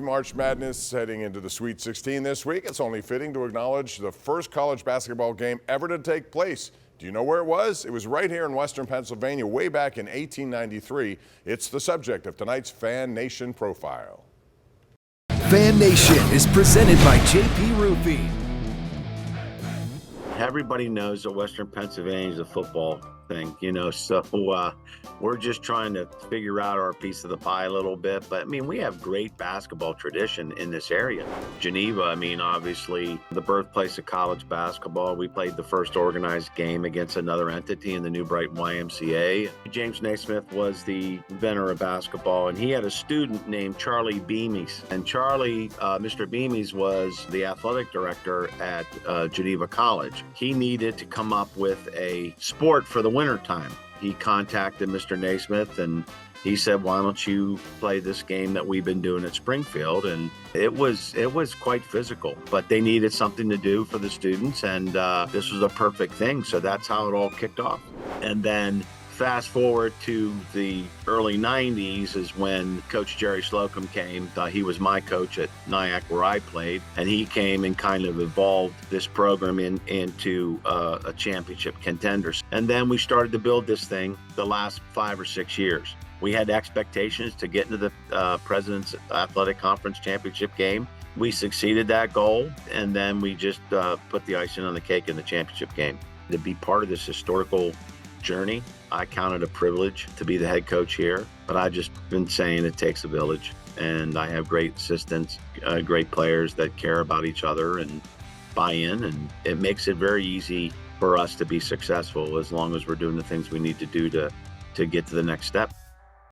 March Madness heading into the Sweet 16 this week. It's only fitting to acknowledge the first college basketball game ever to take place. Do you know where it was? It was right here in Western Pennsylvania way back in 1893. It's the subject of tonight's Fan Nation Profile. Fan Nation is presented by JP Roofing. Everybody knows that Western Pennsylvania is a football thing, so we're just trying to figure out our piece of the pie a little bit. But I mean, we have great basketball tradition in this area. Geneva, obviously the birthplace of college basketball. We played the first organized game against another entity in the New Brighton YMCA. James Naismith was the inventor of basketball, and he had a student named Charlie Beamies. And Charlie, Mr. Beamies, was the athletic director at Geneva College. He needed to come up with a sport for the wintertime. He contacted Mr. Naismith and he said, why don't you play this game that we've been doing at Springfield? And it was quite physical, but they needed something to do for the students, and this was a perfect thing. So that's how it all kicked off. And then fast forward to the early 90s is when Coach Jerry Slocum came. He was my coach at Nyack where I played, and he came and kind of evolved this program into a championship contenders. And then we started to build this thing the last 5 or 6 years. We had expectations to get into the President's Athletic Conference Championship game. We succeeded that goal, and then we just put the icing on the cake in the championship game. To be part of this historical journey, I count it a privilege to be the head coach here, but I've just been saying it takes a village, and I have great assistants, great players that care about each other and buy in, and it makes it very easy for us to be successful as long as we're doing the things we need to do to get to the next step.